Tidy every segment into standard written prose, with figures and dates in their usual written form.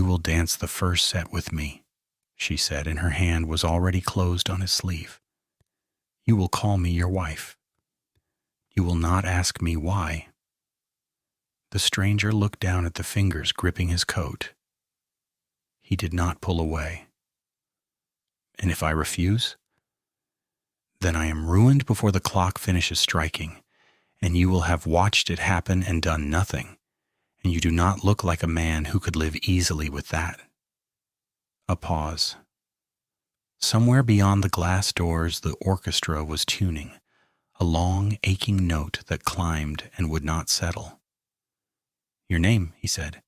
"You will dance the first set with me," she said, and her hand was already closed on his sleeve. "You will call me your wife. You will not ask me why." The stranger looked down at the fingers gripping his coat. He did not pull away. "And if I refuse?" "Then I am ruined before the clock finishes striking, and you will have watched it happen and done nothing, and you do not look like a man who could live easily with that." A pause. Somewhere beyond the glass doors the orchestra was tuning, a long, aching note that climbed and would not settle. "Your name," he said.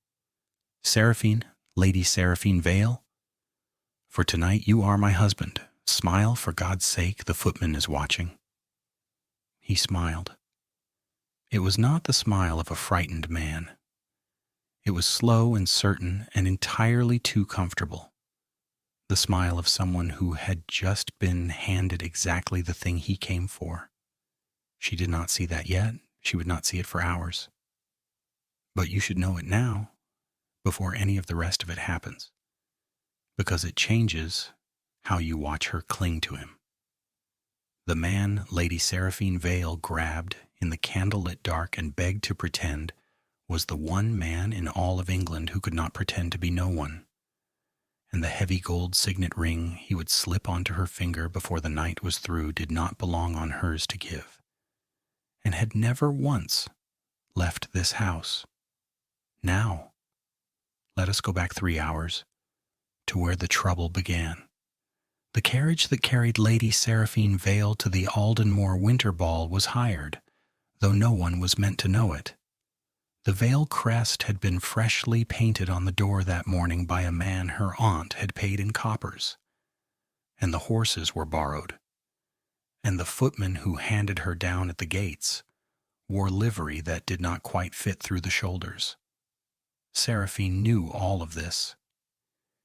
"Seraphine, Lady Seraphine Vale? For tonight you are my husband. Smile, for God's sake, the footman is watching." He smiled. It was not the smile of a frightened man. It was slow and certain and entirely too comfortable. The smile of someone who had just been handed exactly the thing he came for. She did not see that yet. She would not see it for hours. But you should know it now, before any of the rest of it happens, because it changes how you watch her cling to him. The man Lady Seraphine Vale grabbed in the candlelit dark and begged to pretend was the one man in all of England who could not pretend to be no one. And the heavy gold signet ring he would slip onto her finger before the night was through did not belong on hers to give, and had never once left this house. Now, let us go back 3 hours to where the trouble began. The carriage that carried Lady Seraphine Vale to the Aldenmore Winter Ball was hired, though no one was meant to know it. The Vale crest had been freshly painted on the door that morning by a man her aunt had paid in coppers, and the horses were borrowed, and the footman who handed her down at the gates wore livery that did not quite fit through the shoulders. Seraphine knew all of this.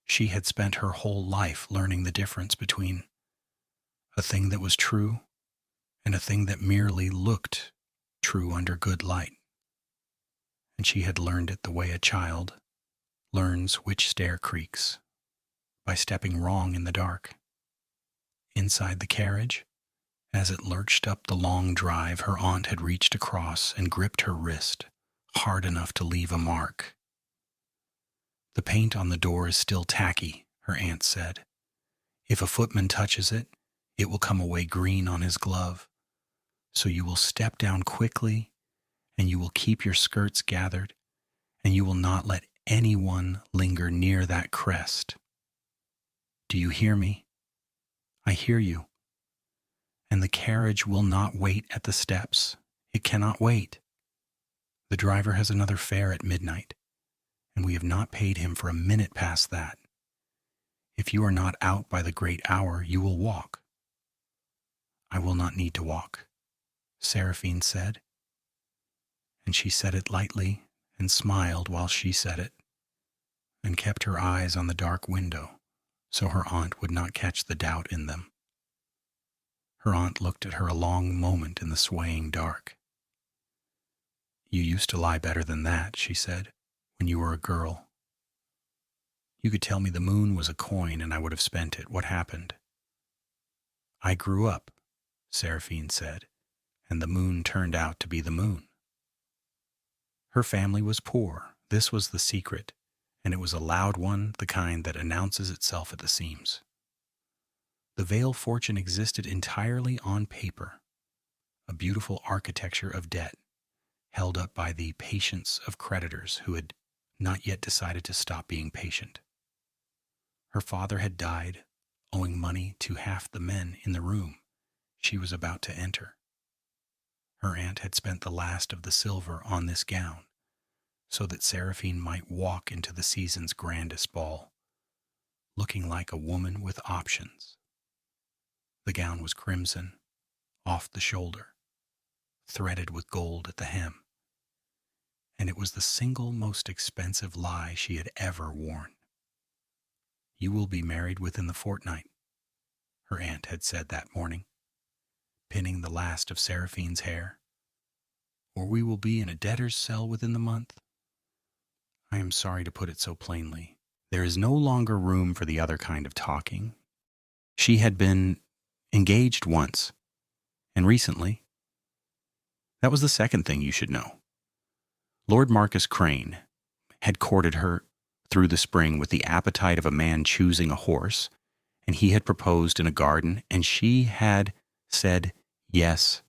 She had spent her whole life learning the difference between a thing that was true and a thing that merely looked true under good light. And she had learned it the way a child learns which stair creaks, by stepping wrong in the dark. Inside the carriage, as it lurched up the long drive, her aunt had reached across and gripped her wrist, hard enough to leave a mark. "The paint on the door is still tacky," her aunt said. "If a footman touches it, it will come away green on his glove. So you will step down quickly, and you will keep your skirts gathered, and you will not let anyone linger near that crest. Do you hear me? I hear you. And the carriage will not wait at the steps. It cannot wait. The driver has another fare at midnight, and we have not paid him for a minute past that. If you are not out by the great hour, you will walk." "I will not need to walk," Seraphine said. And she said it lightly and smiled while she said it, and kept her eyes on the dark window so her aunt would not catch the doubt in them. Her aunt looked at her a long moment in the swaying dark. "You used to lie better than that," she said, "when you were a girl. You could tell me the moon was a coin and I would have spent it. What happened?" "I grew up," Seraphine said, "and the moon turned out to be the moon." Her family was poor. This was the secret, and it was a loud one, the kind that announces itself at the seams. The Vale fortune existed entirely on paper, a beautiful architecture of debt, held up by the patience of creditors who had not yet decided to stop being patient. Her father had died, owing money to half the men in the room she was about to enter. Her aunt had spent the last of the silver on this gown, so that Seraphine might walk into the season's grandest ball, looking like a woman with options. The gown was crimson, off the shoulder, threaded with gold at the hem, and it was the single most expensive lie she had ever worn. "You will be married within the fortnight," her aunt had said that morning, pinning the last of Seraphine's hair, "or we will be in a debtor's cell within the month. I am sorry to put it so plainly. There is no longer room for the other kind of talking. She had been engaged once, and recently. That was the second thing you should know. Lord Marcus Crane had courted her through the spring with the appetite of a man choosing a horse, and he had proposed in a garden, and she had said yes,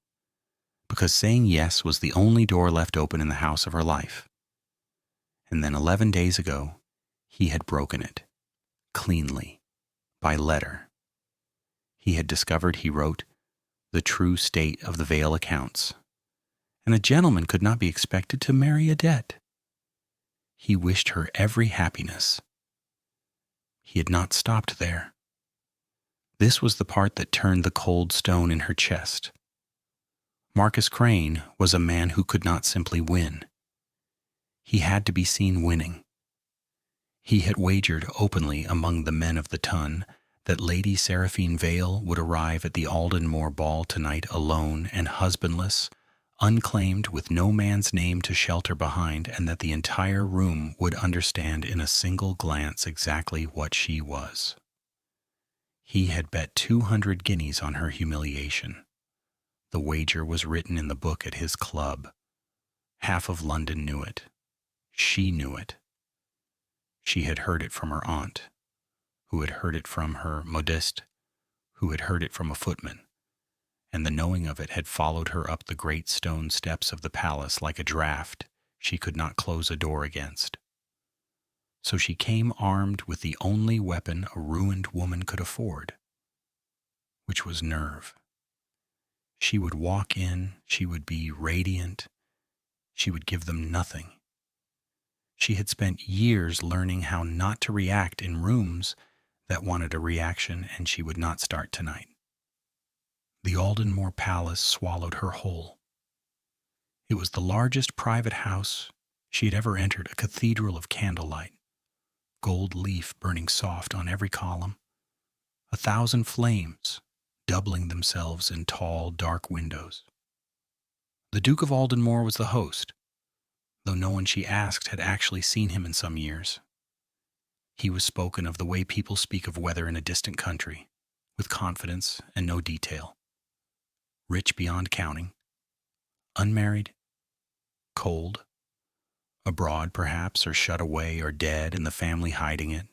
because saying yes was the only door left open in the house of her life. And then 11 days ago, he had broken it, cleanly, by letter. He had discovered, he wrote, the true state of the Vale accounts, and a gentleman could not be expected to marry a debt. He wished her every happiness. He had not stopped there. This was the part that turned the cold stone in her chest. Marcus Crane was a man who could not simply win. He had to be seen winning. He had wagered openly among the men of the ton that Lady Seraphine Vale would arrive at the Aldenmore ball tonight alone and husbandless, unclaimed, with no man's name to shelter behind, and that the entire room would understand in a single glance exactly what she was. He had bet 200 guineas on her humiliation. The wager was written in the book at his club. Half of London knew it. She knew it. She had heard it from her aunt, who had heard it from her modiste, who had heard it from a footman, and the knowing of it had followed her up the great stone steps of the palace like a draught she could not close a door against. So she came armed with the only weapon a ruined woman could afford, which was nerve. She would walk in, she would be radiant, she would give them nothing. She had spent years learning how not to react in rooms that wanted a reaction, and she would not start tonight. The Aldenmore Palace swallowed her whole. It was the largest private house she had ever entered, a cathedral of candlelight, gold leaf burning soft on every column, 1,000 flames doubling themselves in tall, dark windows. The Duke of Aldenmore was the host, though no one she asked had actually seen him in some years. He was spoken of the way people speak of weather in a distant country, with confidence and no detail. Rich beyond counting, unmarried, cold, abroad perhaps, or shut away or dead and the family hiding it.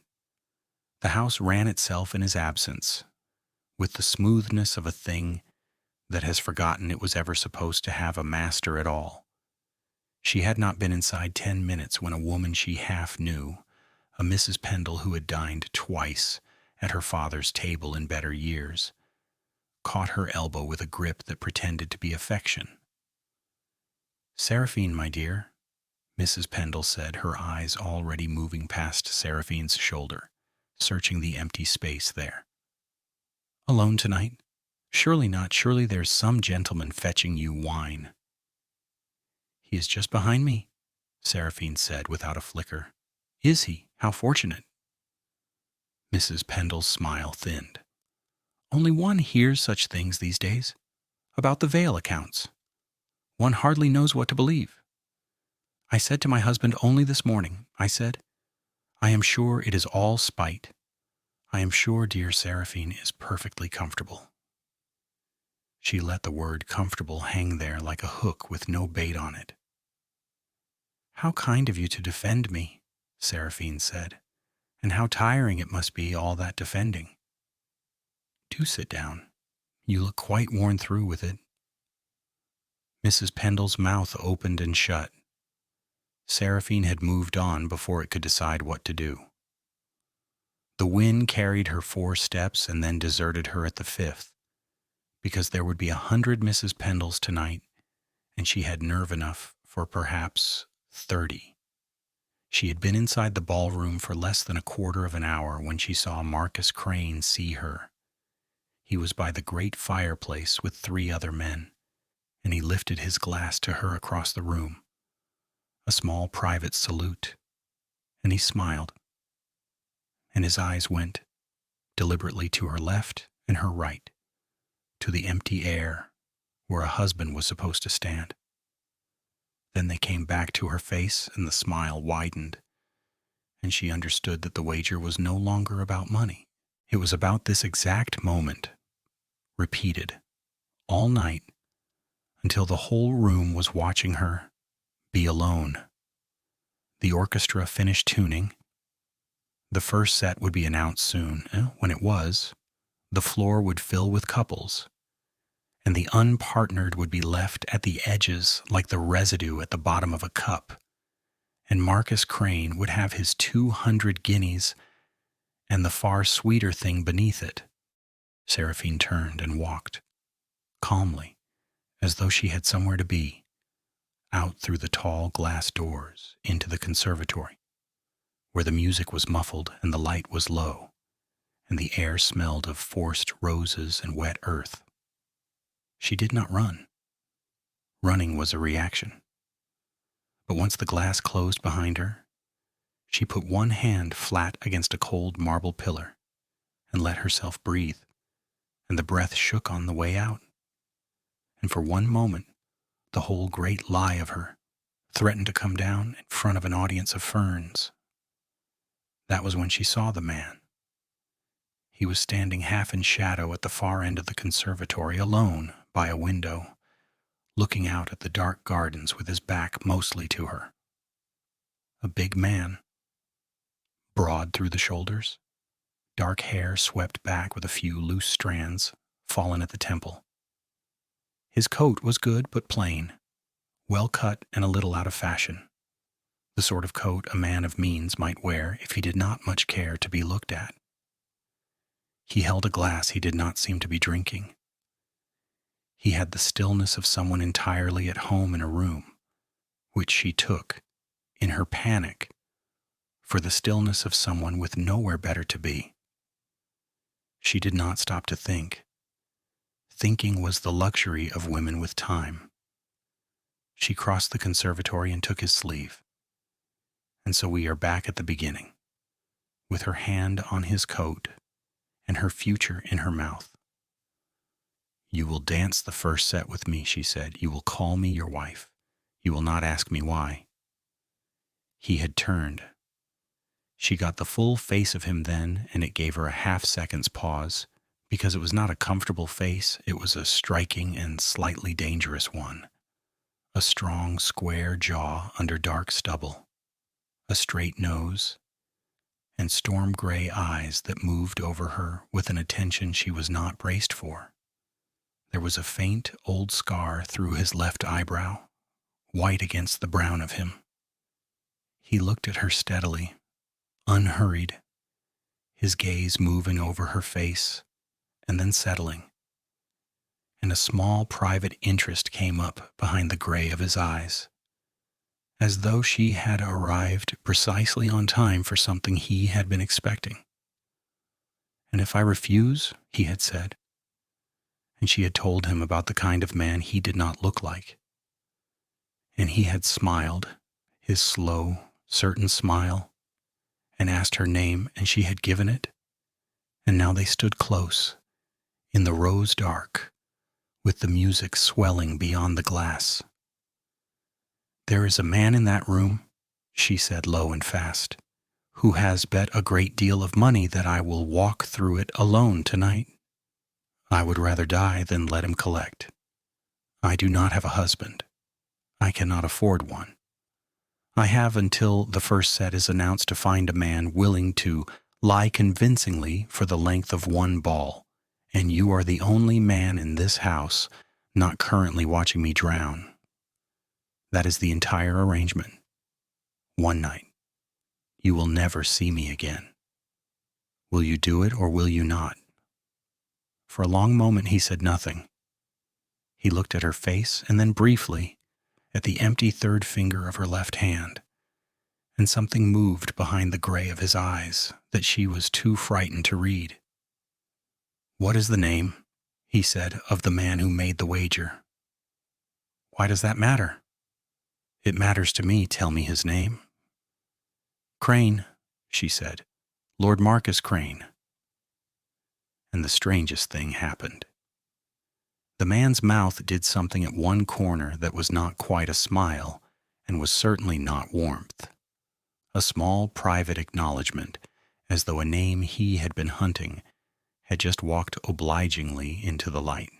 The house ran itself in his absence, with the smoothness of a thing that has forgotten it was ever supposed to have a master at all. She had not been inside 10 minutes when a woman she half knew, a Mrs. Pendle who had dined twice at her father's table in better years, caught her elbow with a grip that pretended to be affection. "Seraphine, my dear," Mrs. Pendle said, her eyes already moving past Seraphine's shoulder, searching the empty space there. "Alone tonight? Surely not. Surely there's some gentleman fetching you wine." "He is just behind me," Seraphine said without a flicker. "Is he? How fortunate." Mrs. Pendle's smile thinned. "Only one hears such things these days. About the Vale accounts. One hardly knows what to believe. I said to my husband only this morning, I said, I am sure it is all spite. I am sure dear Seraphine is perfectly comfortable." She let the word comfortable hang there like a hook with no bait on it. "How kind of you to defend me," Seraphine said, "and how tiring it must be, all that defending. Do sit down. You look quite worn through with it." Mrs. Pendle's mouth opened and shut. Seraphine had moved on before it could decide what to do. The wind carried her 4 steps and then deserted her at the 5th, because there would be 100 Mrs. Pendles tonight, and she had nerve enough for perhaps 30. She had been inside the ballroom for less than a quarter of an hour when she saw Marcus Crane see her. He was by the great fireplace with 3 other men, and he lifted his glass to her across the room, a small private salute, and he smiled, and his eyes went deliberately to her left and her right, to the empty air where a husband was supposed to stand. Then they came back to her face, and the smile widened, and she understood that the wager was no longer about money. It was about this exact moment, repeated, all night, until the whole room was watching her be alone. The orchestra finished tuning. The first set would be announced soon. When it was, the floor would fill with couples, and the unpartnered would be left at the edges like the residue at the bottom of a cup, and Marcus Crane would have his 200 guineas and the far sweeter thing beneath it. Seraphine turned and walked, calmly, as though she had somewhere to be, out through the tall glass doors into the conservatory, where the music was muffled and the light was low, and the air smelled of forced roses and wet earth. She did not run. Running was a reaction. But once the glass closed behind her, she put one hand flat against a cold marble pillar and let herself breathe, and the breath shook on the way out. And for one moment, the whole great lie of her threatened to come down in front of an audience of ferns. That was when she saw the man. He was standing half in shadow at the far end of the conservatory, alone by a window, looking out at the dark gardens with his back mostly to her. A big man, broad through the shoulders, dark hair swept back with a few loose strands fallen at the temple. His coat was good but plain, well cut and a little out of fashion, the sort of coat a man of means might wear if he did not much care to be looked at. He held a glass he did not seem to be drinking. He had the stillness of someone entirely at home in a room, which she took, in her panic, for the stillness of someone with nowhere better to be. She did not stop to think. Thinking was the luxury of women with time. She crossed the conservatory and took his sleeve. And so we are back at the beginning, with her hand on his coat and her future in her mouth. "You will dance the first set with me," she said. "You will call me your wife. You will not ask me why." He had turned. She got the full face of him then, and it gave her a half-second's pause, because it was not a comfortable face, it was a striking and slightly dangerous one. A strong, square jaw under dark stubble, a straight nose, and storm-gray eyes that moved over her with an attention she was not braced for. There was a faint old scar through his left eyebrow, white against the brown of him. He looked at her steadily, unhurried, his gaze moving over her face and then settling, and a small private interest came up behind the gray of his eyes, as though she had arrived precisely on time for something he had been expecting. "And if I refuse?" he had said, and she had told him about the kind of man he did not look like. And he had smiled, his slow, certain smile, and asked her name, and she had given it, and now they stood close, in the rose dark, with the music swelling beyond the glass. "There is a man in that room," she said low and fast, "who has bet a great deal of money that I will walk through it alone tonight. I would rather die than let him collect. I do not have a husband. I cannot afford one. I have until the first set is announced to find a man willing to lie convincingly for the length of one ball, and you are the only man in this house not currently watching me drown. That is the entire arrangement. One night. You will never see me again. Will you do it or will you not?" For a long moment he said nothing. He looked at her face and then briefly at the empty third finger of her left hand, and something moved behind the gray of his eyes that she was too frightened to read. "What is the name," he said, "of the man who made the wager?" "Why does that matter?" "It matters to me. Tell me his name." "Crane," she said. "Lord Marcus Crane." And the strangest thing happened. The man's mouth did something at one corner that was not quite a smile and was certainly not warmth. a small private acknowledgment, as though a name he had been hunting had just walked obligingly into the light.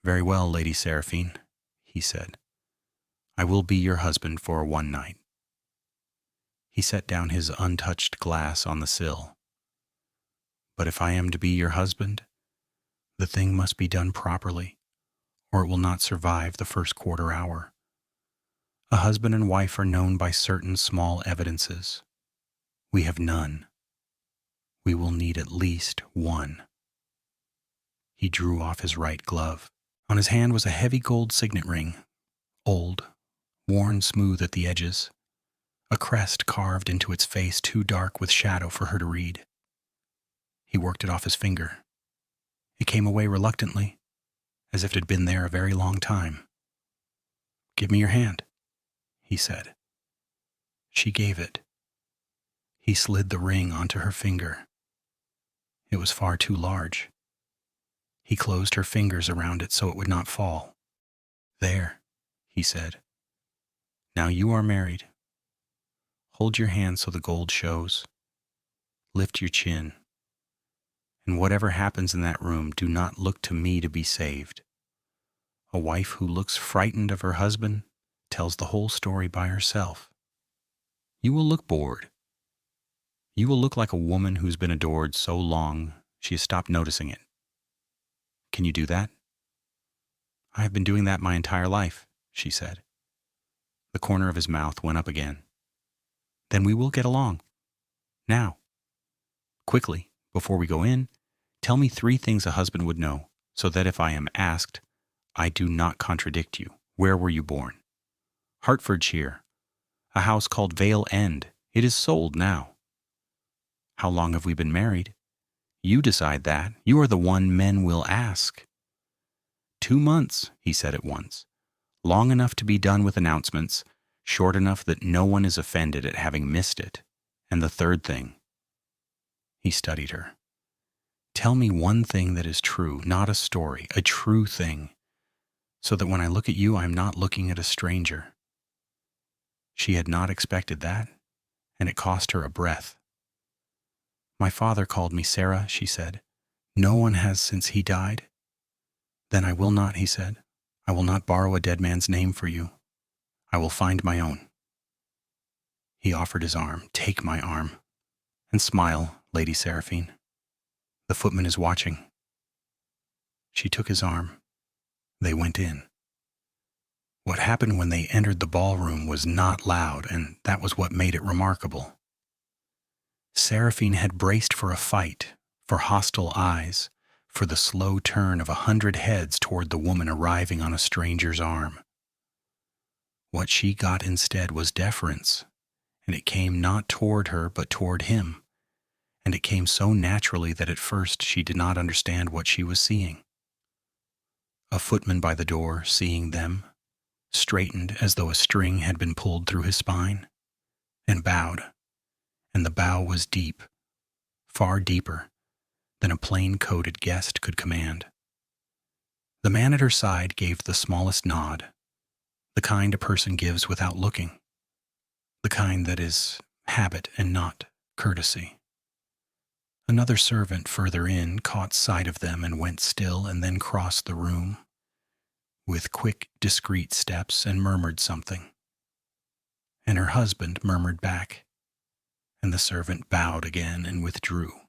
"Very well, Lady Seraphine," he said. "I will be your husband for one night." He set down his untouched glass on the sill. "But if I am to be your husband, the thing must be done properly, or it will not survive the first quarter hour. A husband and wife are known by certain small evidences. We have none. We will need at least one." He drew off his right glove. On his hand was a heavy gold signet ring, old, worn smooth at the edges, a crest carved into its face too dark with shadow for her to read. He worked it off his finger. It came away reluctantly, as if it had been there a very long time. "Give me your hand," he said. She gave it. He slid the ring onto her finger. It was far too large. He closed her fingers around it so it would not fall. "There," he said. "Now you are married. Hold your hand so the gold shows. Lift your chin. And whatever happens in that room, do not look to me to be saved. A wife who looks frightened of her husband tells the whole story by herself. You will look bored. You will look like a woman who's been adored so long she has stopped noticing it. Can you do that?" "I have been doing that my entire life," she said. The corner of his mouth went up again. "Then we will get along. Now, quickly, before we go in, tell me 3 things a husband would know, so that if I am asked, I do not contradict you. Where were you born?" "Hertfordshire. A house called Vale End. It is sold now." "How long have we been married?" "You decide that. You are the one men will ask." 2 months, he said at once. "Long enough to be done with announcements, short enough that no one is offended at having missed it. And the 3rd thing." He studied her. "Tell me one thing that is true, not a story, a true thing, so that when I look at you, I am not looking at a stranger." She had not expected that, and it cost her a breath. "My father called me Sarah," she said. "No one has since he died." "Then I will not," he said. "I will not borrow a dead man's name for you. I will find my own." He offered his arm. "Take my arm. And smile, Lady Seraphine. The footman is watching." She took his arm. They went in. What happened when they entered the ballroom was not loud, and that was what made it remarkable. Seraphine had braced for a fight, for hostile eyes, for the slow turn of 100 heads toward the woman arriving on a stranger's arm. What she got instead was deference, and it came not toward her but toward him, and it came so naturally that at first she did not understand what she was seeing. A footman by the door, seeing them, straightened as though a string had been pulled through his spine, and bowed, and the bow was deep, far deeper than a plain-coated guest could command. The man at her side gave the smallest nod, the kind a person gives without looking, the kind that is habit and not courtesy. Another servant further in caught sight of them and went still and then crossed the room with quick, discreet steps and murmured something. And her husband murmured back, and the servant bowed again and withdrew.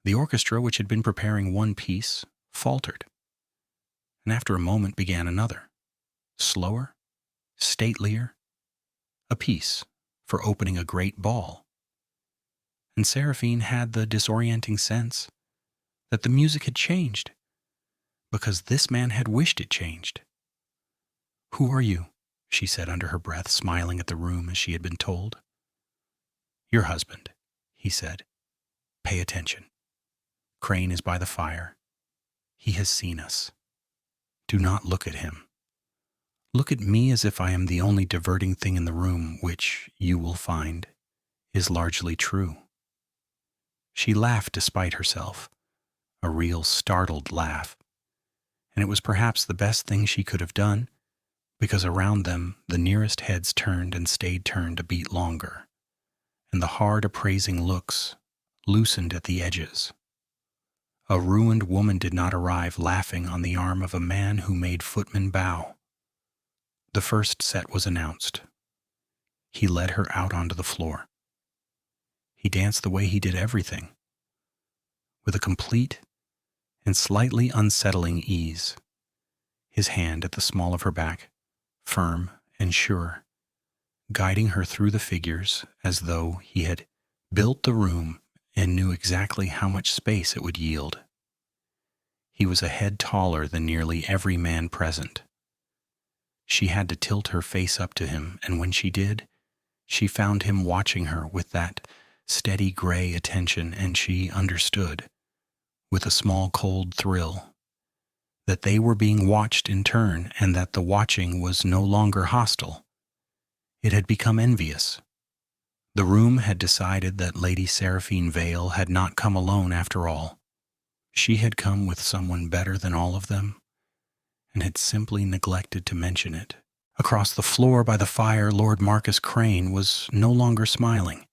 The orchestra, which had been preparing one piece, faltered, and after a moment began another, slower, statelier, a piece for opening a great ball. And Seraphine had the disorienting sense that the music had changed, because this man had wished it changed. "Who are you?" she said under her breath, smiling at the room as she had been told. "Your husband," he said. "Pay attention. Crane is by the fire. He has seen us. Do not look at him. Look at me as if I am the only diverting thing in the room, which, you will find, is largely true." She laughed despite herself, a real startled laugh, and it was perhaps the best thing she could have done, because around them the nearest heads turned and stayed turned a beat longer, and the hard appraising looks loosened at the edges. A ruined woman did not arrive laughing on the arm of a man who made footmen bow. The first set was announced. He led her out onto the floor. He danced the way he did everything, with a complete and slightly unsettling ease, his hand at the small of her back, firm and sure, guiding her through the figures as though he had built the room and knew exactly how much space it would yield. He was a head taller than nearly every man present. She had to tilt her face up to him, and when she did, she found him watching her with that steady gray attention, and she understood, with a small cold thrill, that they were being watched in turn, and that the watching was no longer hostile. It had become envious. The room had decided that Lady Seraphine Vale had not come alone after all. She had come with someone better than all of them, and had simply neglected to mention it. Across the floor by the fire, Lord Marcus Crane was no longer smiling.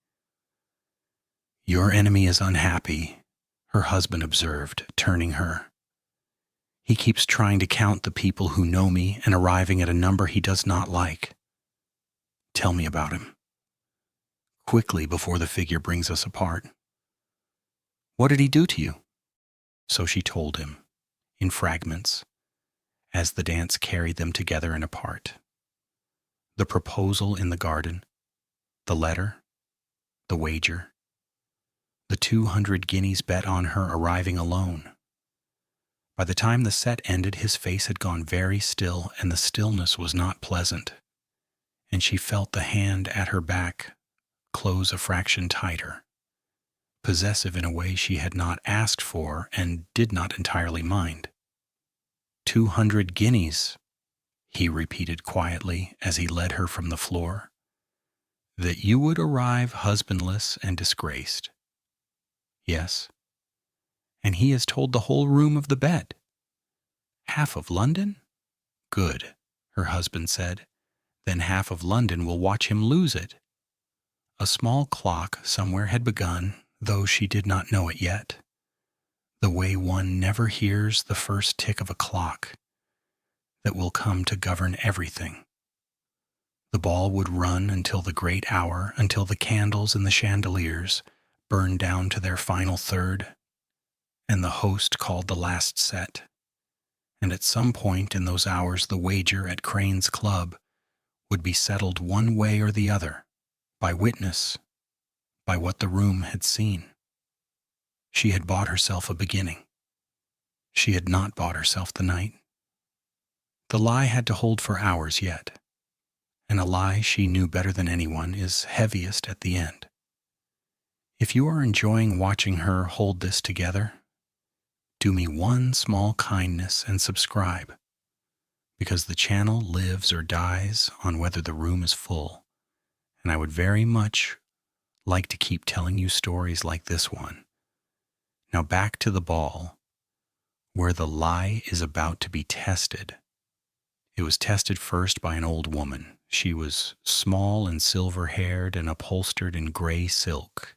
"Your enemy is unhappy," her husband observed, turning her. "He keeps trying to count the people who know me and arriving at a number he does not like. Tell me about him. Quickly, before the figure brings us apart." "What did he do to you?" So she told him, in fragments, as the dance carried them together and apart. The proposal in the garden, the letter, the wager, the 200 guineas bet on her arriving alone. By the time the set ended, his face had gone very still, and the stillness was not pleasant, and she felt the hand at her back close a fraction tighter, possessive in a way she had not asked for and did not entirely mind. 200 guineas, he repeated quietly as he led her from the floor. "That you would arrive husbandless and disgraced." "Yes." "And he has told the whole room of the bet." "Half of London?" "Good," her husband said. "Then half of London will watch him lose it." A small clock somewhere had begun, though she did not know it yet, the way one never hears the first tick of a clock that will come to govern everything. The ball would run until the great hour, until the candles in the chandeliers burned down to their final third, and the host called the last set. And at some point in those hours the wager at Crane's Club would be settled one way or the other, by witness, by what the room had seen. She had bought herself a beginning. She had not bought herself the night. The lie had to hold for hours yet, and a lie she knew better than anyone is heaviest at the end. If you are enjoying watching her hold this together, do me one small kindness and subscribe, because the channel lives or dies on whether the room is full, and I would very much like to keep telling you stories like this one. Now back to the ball, where the lie is about to be tested. It was tested first by an old woman. She was small and silver-haired and upholstered in gray silk,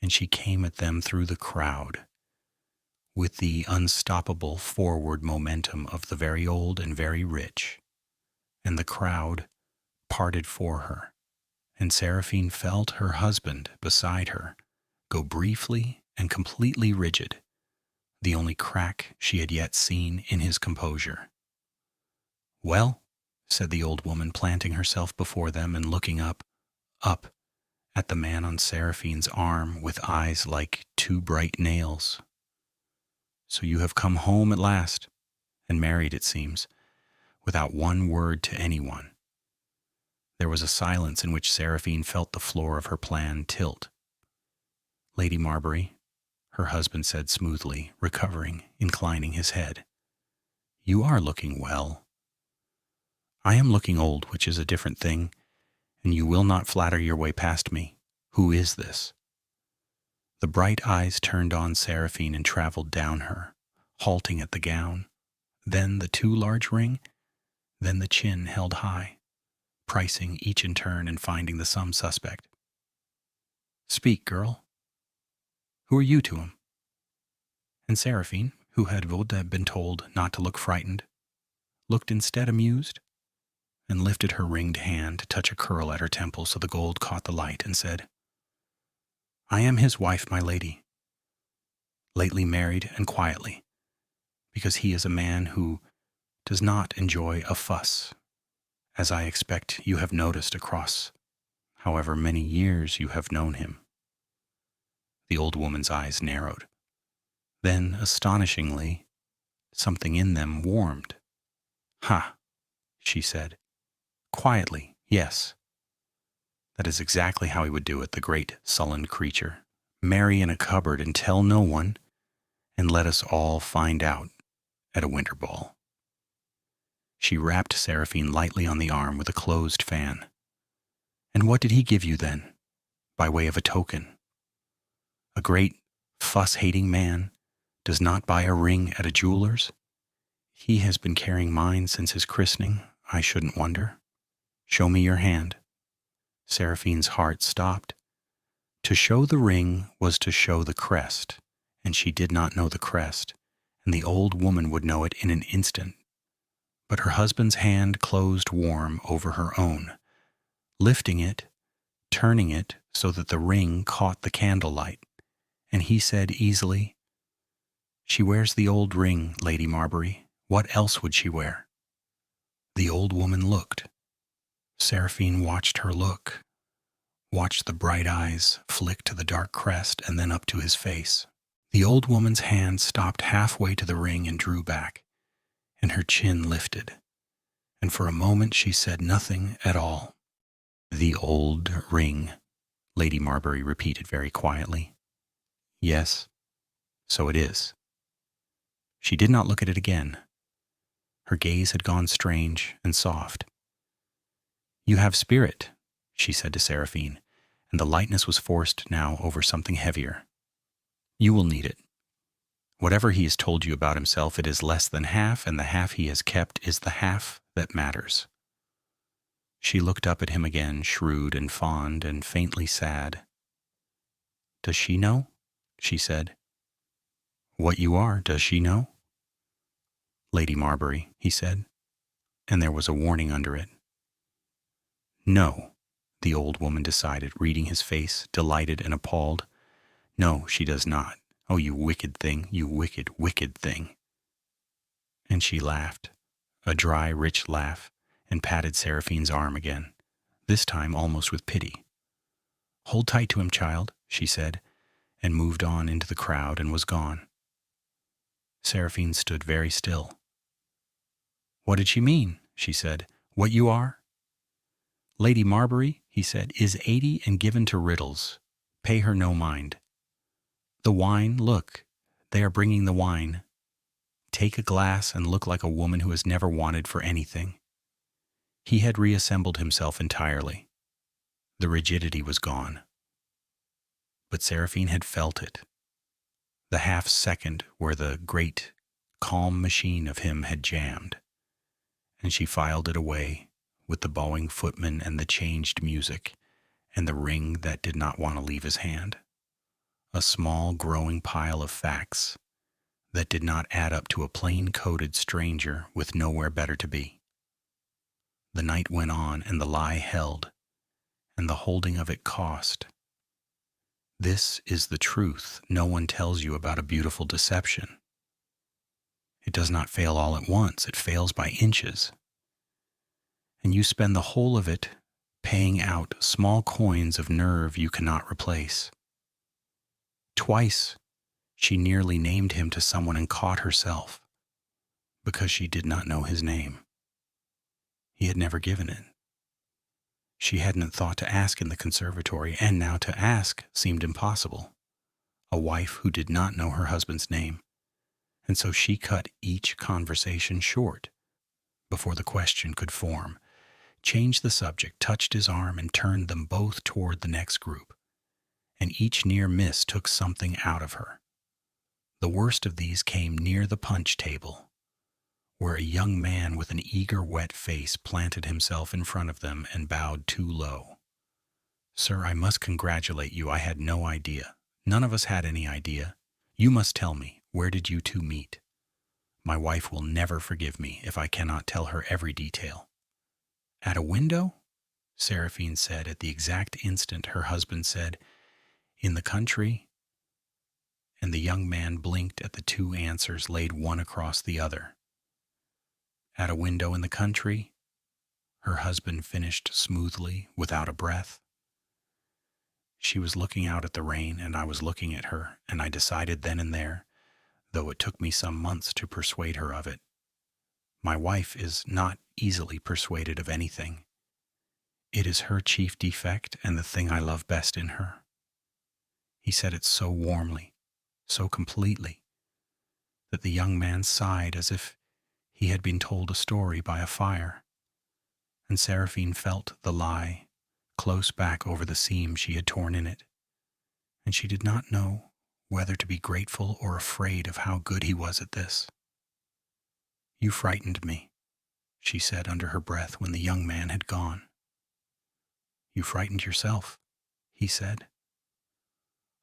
and she came at them through the crowd with the unstoppable forward momentum of the very old and very rich, and the crowd parted for her, and Seraphine felt her husband beside her go briefly and completely rigid, the only crack she had yet seen in his composure. "Well," said the old woman, planting herself before them and looking up at the man on Seraphine's arm with eyes like two bright nails. "So you have come home at last, and married, it seems, without one word to anyone." There was a silence in which Seraphine felt the floor of her plan tilt. "Lady Marbury," her husband said smoothly, recovering, inclining his head, "you are looking well. I am looking old, which is a different thing, and you will not flatter your way past me. Who is this?" The bright eyes turned on Seraphine and traveled down her, halting at the gown, then the too large ring, then the chin held high, pricing each in turn and finding the sum suspect. "Speak, girl. Who are you to him?" And Seraphine, who had been told not to look frightened, looked instead amused, and lifted her ringed hand to touch a curl at her temple so the gold caught the light, and said, "I am his wife, my lady, lately married and quietly, because he is a man who does not enjoy a fuss, as I expect you have noticed across however many years you have known him." The old woman's eyes narrowed. Then, astonishingly, something in them warmed. "Ha," she said. "Quietly, yes. That is exactly how he would do it, the great sullen creature. Marry in a cupboard and tell no one, and let us all find out at a winter ball." She rapped Seraphine lightly on the arm with a closed fan. "And what did he give you then, by way of a token? A great fuss-hating man does not buy a ring at a jeweler's? He has been carrying mine since his christening, I shouldn't wonder. Show me your hand." Seraphine's heart stopped. To show the ring was to show the crest, and she did not know the crest, and the old woman would know it in an instant. But her husband's hand closed warm over her own, lifting it, turning it so that the ring caught the candlelight, and he said easily, "She wears the old ring, Lady Marbury. What else would she wear?" The old woman looked. Seraphine watched her look, watched the bright eyes flick to the dark crest and then up to his face. The old woman's hand stopped halfway to the ring and drew back, and her chin lifted, and for a moment she said nothing at all. "The old ring," Lady Marbury repeated very quietly. "Yes, so it is." She did not look at it again. Her gaze had gone strange and soft. "You have spirit," she said to Seraphine, and the lightness was forced now over something heavier. "You will need it. Whatever he has told you about himself, it is less than half, and the half he has kept is the half that matters." She looked up at him again, shrewd and fond and faintly sad. "Does she know?" she said. "What you are, does she know?" "Lady Marbury," he said, and there was a warning under it. "No," the old woman decided, reading his face, delighted and appalled. "No, she does not. Oh, you wicked thing, you wicked, wicked thing." And she laughed, a dry, rich laugh, and patted Seraphine's arm again, this time almost with pity. "Hold tight to him, child," she said, and moved on into the crowd and was gone. Seraphine stood very still. "What did she mean?" she said. "What you are?" "Lady Marbury," he said, "is 80 and given to riddles. Pay her no mind. The wine, look, they are bringing the wine. Take a glass and look like a woman who has never wanted for anything." He had reassembled himself entirely. The rigidity was gone. But Seraphine had felt it. The half-second where the great, calm machine of him had jammed, and she filed it away with the bowing footman and the changed music and the ring that did not want to leave his hand. A small, growing pile of facts that did not add up to a plain-coated stranger with nowhere better to be. The night went on, and the lie held, and the holding of it cost. This is the truth no one tells you about a beautiful deception. It does not fail all at once, it fails by inches. And you spend the whole of it paying out small coins of nerve you cannot replace. Twice she nearly named him to someone and caught herself, because she did not know his name. He had never given it. She hadn't thought to ask in the conservatory, and now to ask seemed impossible. A wife who did not know her husband's name, and so she cut each conversation short before the question could form, changed the subject, touched his arm, and turned them both toward the next group, and each near miss took something out of her. The worst of these came near the punch table, where a young man with an eager, wet face planted himself in front of them and bowed too low. "Sir, I must congratulate you. I had no idea. None of us had any idea. You must tell me, where did you two meet? My wife will never forgive me if I cannot tell her every detail." "At a window?" Seraphine said at the exact instant her husband said, "In the country," and the young man blinked at the two answers laid one across the other. "At a window in the country," her husband finished smoothly, without a breath. She was looking out at the rain, and I was looking at her, and I decided then and there, though it took me some months to persuade her of it. My wife is not easily persuaded of anything. It is her chief defect and the thing I love best in her. He said it so warmly, so completely, that the young man sighed as if he had been told a story by a fire, and Seraphine felt the lie close back over the seam she had torn in it, and she did not know whether to be grateful or afraid of how good he was at this. "You frightened me," she said under her breath when the young man had gone. "You frightened yourself," he said.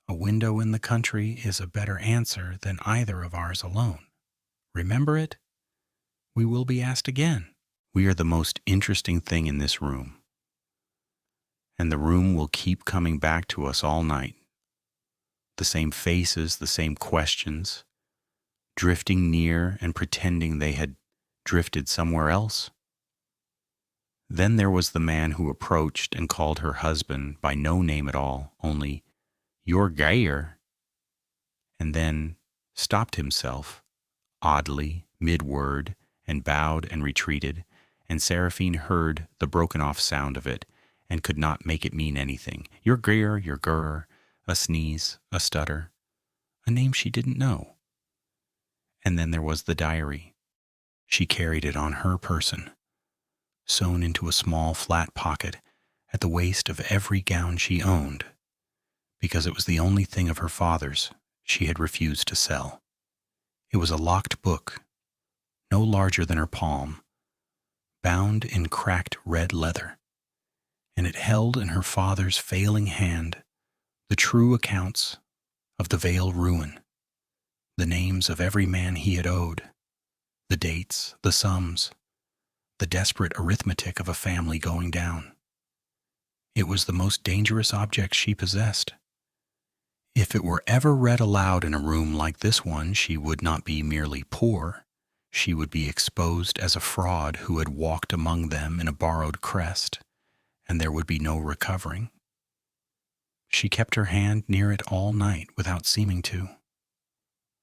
"A window in the country is a better answer than either of ours alone. Remember it? We will be asked again. We are the most interesting thing in this room. And the room will keep coming back to us all night. The same faces, the same questions, drifting near and pretending they had drifted somewhere else. Then there was the man who approached and called her husband by no name at all, only, 'You're Geyer,' and then stopped himself, oddly, mid-word, and bowed and retreated, and Seraphine heard the broken-off sound of it and could not make it mean anything. You're Geyer, you're Gur, a sneeze, a stutter, a name she didn't know. And then there was the diary. She carried it on her person, sewn into a small flat pocket at the waist of every gown she owned, because it was the only thing of her father's she had refused to sell. It was a locked book, no larger than her palm, bound in cracked red leather, and it held in her father's failing hand the true accounts of the Vale ruin, the names of every man he had owed, the dates, the sums, the desperate arithmetic of a family going down. It was the most dangerous object she possessed. If it were ever read aloud in a room like this one, she would not be merely poor, she would be exposed as a fraud who had walked among them in a borrowed crest, and there would be no recovering. She kept her hand near it all night without seeming to.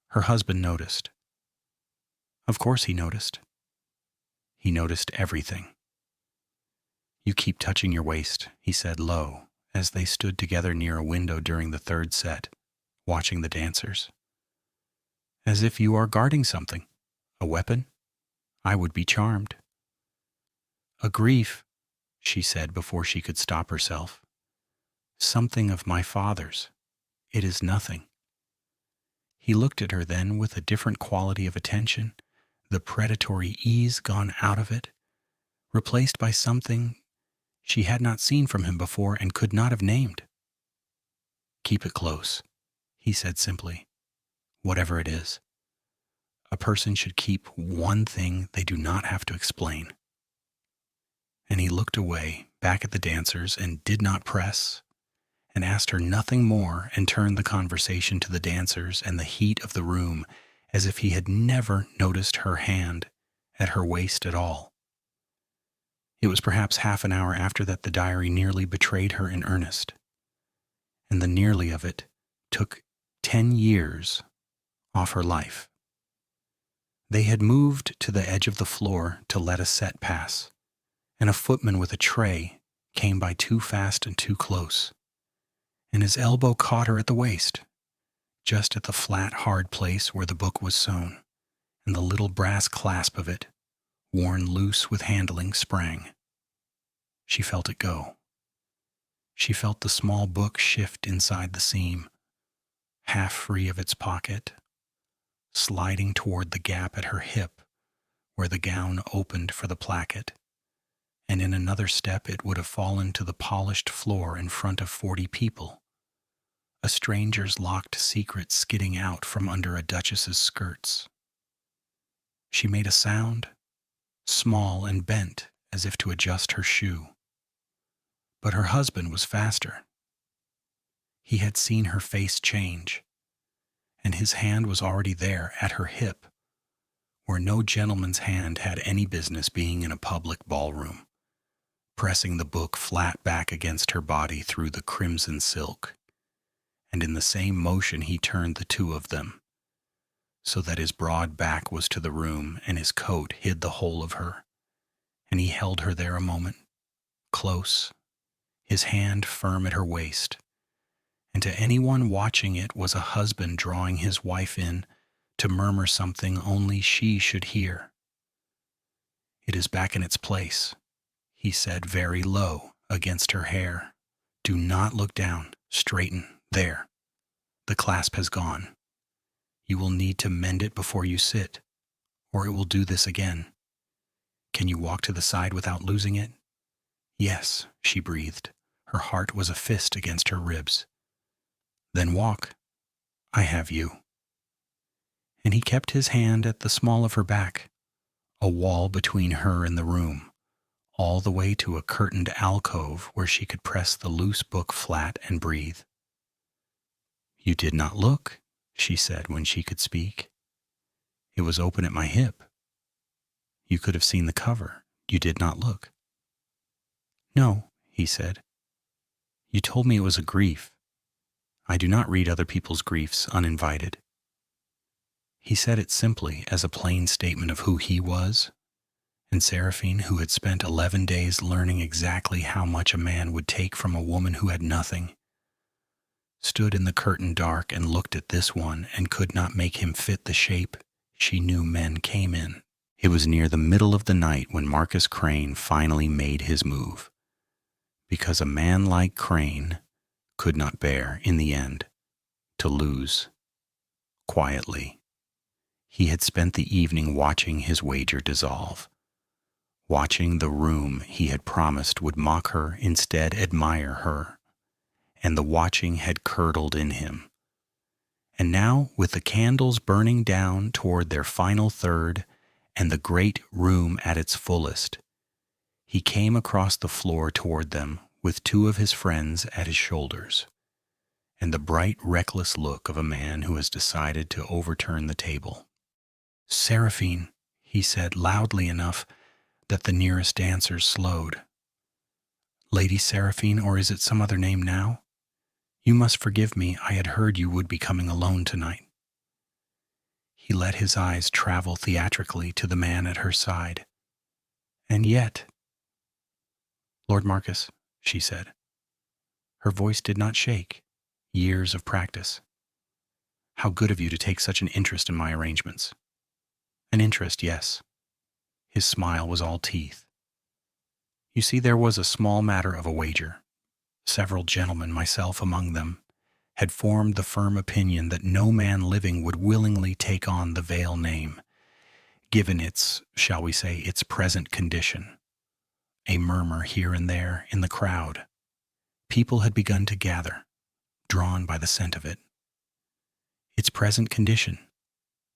Her husband noticed. Of course he noticed. He noticed everything. "You keep touching your waist," he said low, as they stood together near a window during the third set, watching the dancers. "As if you are guarding something. A weapon? I would be charmed." "A grief," she said before she could stop herself. "Something of my father's. It is nothing." He looked at her then with a different quality of attention, the predatory ease gone out of it, replaced by something she had not seen from him before and could not have named. "Keep it close," he said simply, "whatever it is. A person should keep one thing they do not have to explain." And he looked away, back at the dancers, and did not press, and asked her nothing more, and turned the conversation to the dancers and the heat of the room, as if he had never noticed her hand at her waist at all. It was perhaps half an hour after that the diary nearly betrayed her in earnest, and the nearly of it took 10 years off her life. They had moved to the edge of the floor to let a set pass, and a footman with a tray came by too fast and too close, and his elbow caught her at the waist, just at the flat, hard place where the book was sewn, and the little brass clasp of it, worn loose with handling, sprang. She felt it go. She felt the small book shift inside the seam, half free of its pocket, sliding toward the gap at her hip where the gown opened for the placket, and in another step it would have fallen to the polished floor in front of 40 people, a stranger's locked secret skidding out from under a duchess's skirts. She made a sound, small and bent as if to adjust her shoe. But her husband was faster. He had seen her face change, and his hand was already there at her hip, where no gentleman's hand had any business being in a public ballroom, pressing the book flat back against her body through the crimson silk. And in the same motion he turned the two of them, so that his broad back was to the room and his coat hid the whole of her, and he held her there a moment, close, his hand firm at her waist, and to anyone watching it was a husband drawing his wife in to murmur something only she should hear. "It is back in its place," he said very low against her hair. "Do not look down. Straighten. There. The clasp has gone. You will need to mend it before you sit, or it will do this again. Can you walk to the side without losing it?" "Yes," she breathed. Her heart was a fist against her ribs. "Then walk. I have you." And he kept his hand at the small of her back, a wall between her and the room, all the way to a curtained alcove where she could press the loose book flat and breathe. "You did not look," she said when she could speak. "It was open at my hip. You could have seen the cover. You did not look." "No," he said. "You told me it was a grief. I do not read other people's griefs uninvited." He said it simply as a plain statement of who he was, and Seraphine, who had spent 11 days learning exactly how much a man would take from a woman who had nothing, stood in the curtain dark and looked at this one and could not make him fit the shape she knew men came in. It was near the middle of the night when Marcus Crane finally made his move, because a man like Crane could not bear, in the end, to lose. Quietly, he had spent the evening watching his wager dissolve, watching the room he had promised would mock her instead admire her, and the watching had curdled in him. And now, with the candles burning down toward their final third and the great room at its fullest, he came across the floor toward them with two of his friends at his shoulders, and the bright, reckless look of a man who has decided to overturn the table. "Seraphine," he said loudly enough that the nearest dancers slowed. "Lady Seraphine, or is it some other name now? You must forgive me, I had heard you would be coming alone tonight." He let his eyes travel theatrically to the man at her side. "And yet—" "Lord Marcus," she said. Her voice did not shake. Years of practice. "How good of you to take such an interest in my arrangements." "An interest, yes." His smile was all teeth. "You see, there was a small matter of a wager. Several gentlemen, myself among them, had formed the firm opinion that no man living would willingly take on the Vale name, given its, shall we say, its present condition. A murmur here and there in the crowd. People had begun to gather, drawn by the scent of it. "Its present condition,"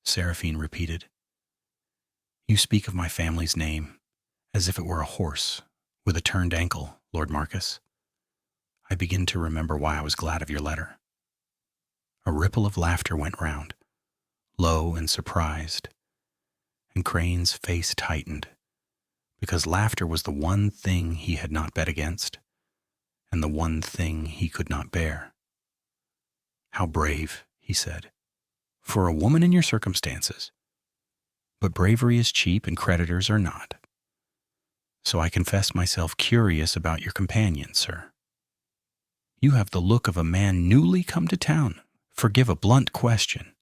Seraphine repeated. "You speak of my family's name as if it were a horse with a turned ankle, Lord Marcus. I begin to remember why I was glad of your letter." A ripple of laughter went round, low and surprised, and Crane's face tightened, because laughter was the one thing he had not bet against, and the one thing he could not bear. "How brave," he said, "for a woman in your circumstances. But bravery is cheap and creditors are not. So I confess myself curious about your companion, sir. You have the look of a man newly come to town. Forgive a blunt question.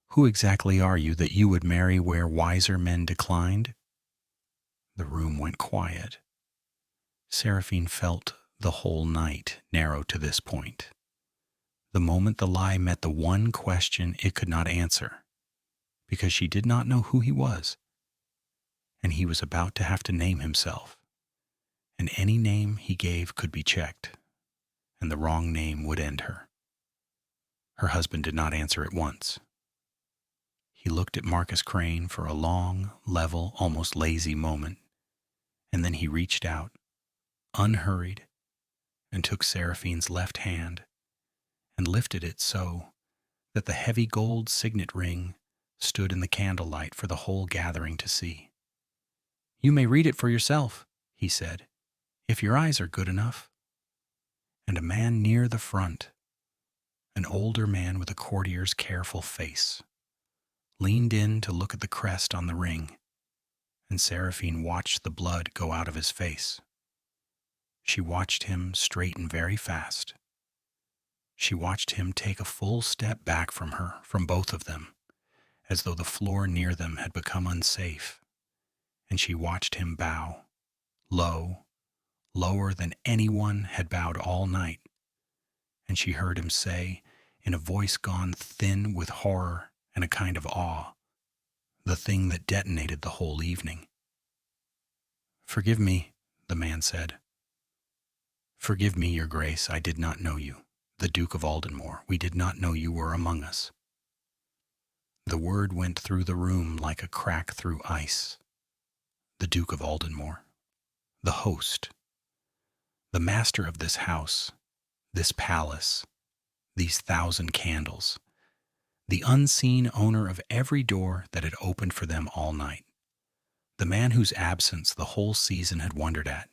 Who exactly are you that you would marry where wiser men declined?" The room went quiet. Seraphine felt the whole night narrow to this point. The moment the lie met the one question it could not answer, because she did not know who he was. and he was about to have to name himself, and any name he gave could be checked, and the wrong name would end her. Her husband did not answer at once. He looked at Marcus Crane for a long, level, almost lazy moment, and then he reached out, unhurried, and took Seraphine's left hand and lifted it so that the heavy gold signet ring stood in the candlelight for the whole gathering to see. "You may read it for yourself," he said, "if your eyes are good enough." And a man near the front, an older man with a courtier's careful face, leaned in to look at the crest on the ring, and Seraphine watched the blood go out of his face. She watched him straighten very fast. She watched him take a full step back from her, from both of them, as though the floor near them had become unsafe, and she watched him bow, low, lower than anyone had bowed all night, and she heard him say, in a voice gone thin with horror and a kind of awe, the thing that detonated the whole evening. "Forgive me," the man said. "Forgive me, your grace, I did not know you. The Duke of Aldenmore, we did not know you were among us." The word went through the room like a crack through ice. The Duke of Aldenmore, the host, the master of this house, this palace, these 1,000 candles, the unseen owner of every door that had opened for them all night, the man whose absence the whole season had wondered at,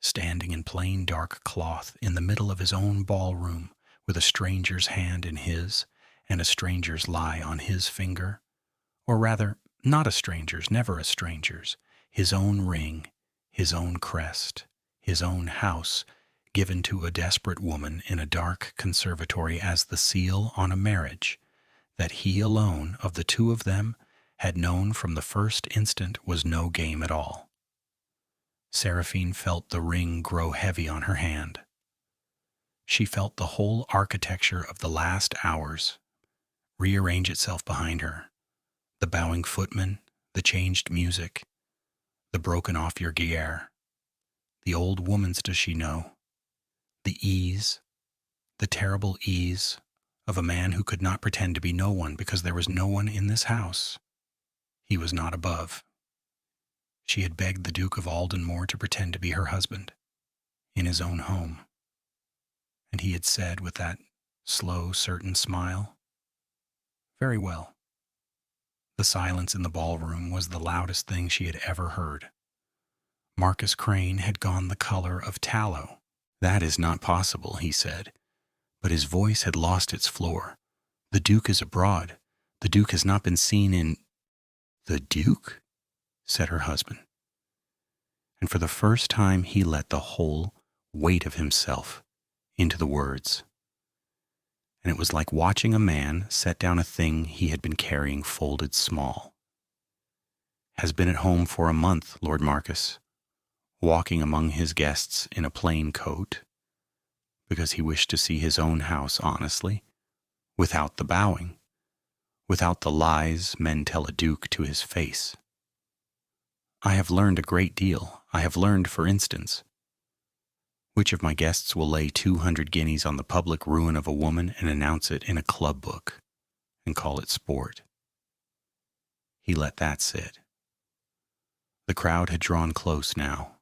standing in plain dark cloth in the middle of his own ballroom with a stranger's hand in his and a stranger's lie on his finger, or rather, not a stranger's, never a stranger's, his own ring, his own crest, his own house, given to a desperate woman in a dark conservatory as the seal on a marriage that he alone of the two of them had known from the first instant was no game at all. Seraphine felt the ring grow heavy on her hand. She felt the whole architecture of the last hours rearrange itself behind her, the bowing footman, the changed music, the broken off your guerre, the old woman's does she know, the ease, the terrible ease of a man who could not pretend to be no one because there was no one in this house. He was not above. She had begged the Duke of Aldenmore to pretend to be her husband in his own home, and he had said with that slow, certain smile, "Very well." The silence in the ballroom was the loudest thing she had ever heard. Marcus Crane had gone the color of tallow. "That is not possible," he said, but his voice had lost its floor. "The Duke is abroad. The Duke has not been seen in—" "The Duke?" said her husband. And for the first time he let the whole weight of himself into the words. And it was like watching a man set down a thing he had been carrying folded small. "Has been at home for a month, Lord Marcus, walking among his guests in a plain coat, because he wished to see his own house honestly, without the bowing, without the lies men tell a duke to his face. I have learned a great deal. I have learned, for instance, which of my guests will lay 200 guineas on the public ruin of a woman and announce it in a club book and call it sport." He let that sit. The crowd had drawn close now,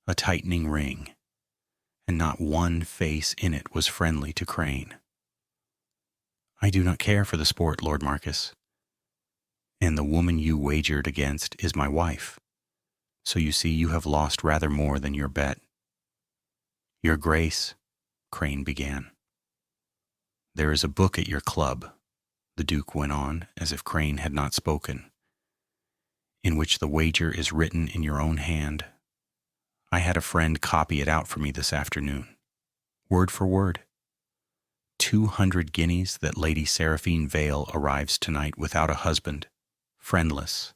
a tightening ring, and not one face in it was friendly to Crane. "I do not care for the sport, Lord Marcus, and the woman you wagered against is my wife. So you see you have lost rather more than your bet." "Your Grace," Crane began. "There is a book at your club," the Duke went on, as if Crane had not spoken, "in which the wager is written in your own hand. I had a friend copy it out for me this afternoon, word for word. 200 guineas that Lady Seraphine Vale arrives tonight without a husband, friendless,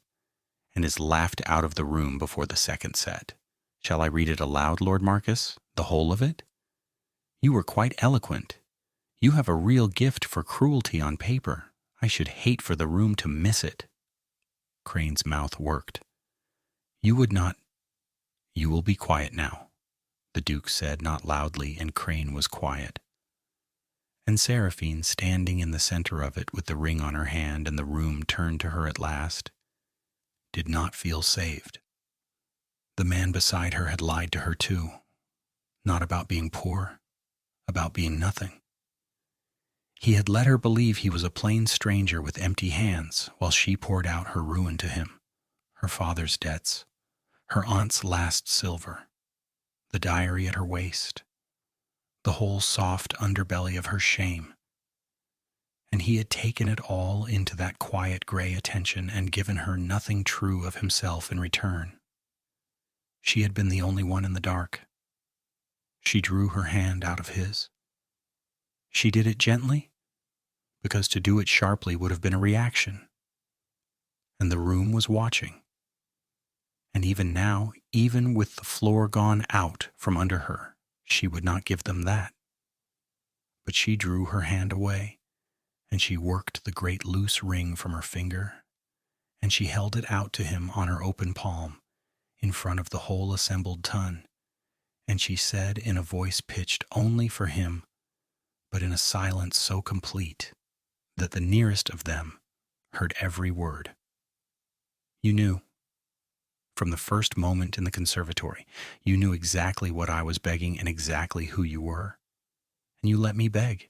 and is laughed out of the room before the second set. Shall I read it aloud, Lord Marcus? The whole of it? You were quite eloquent. You have a real gift for cruelty on paper. I should hate for the room to miss it." Crane's mouth worked. You would not. You will be quiet now, the Duke said, not loudly, and Crane was quiet. And Seraphine, standing in the center of it with the ring on her hand and the room turned to her at last, did not feel saved. The man beside her had lied to her too, not about being poor, about being nothing. He had let her believe he was a plain stranger with empty hands while she poured out her ruin to him, her father's debts, her aunt's last silver, the diary at her waist, the whole soft underbelly of her shame. And he had taken it all into that quiet gray attention and given her nothing true of himself in return. She had been the only one in the dark. She drew her hand out of his. She did it gently, because to do it sharply would have been a reaction. And the room was watching. And even now, even with the floor gone out from under her, she would not give them that. But she drew her hand away, and she worked the great loose ring from her finger, and she held it out to him on her open palm, in front of the whole assembled ton, and she said in a voice pitched only for him, but in a silence so complete that the nearest of them heard every word. You knew. From the first moment in the conservatory, you knew exactly what I was begging and exactly who you were. And you let me beg.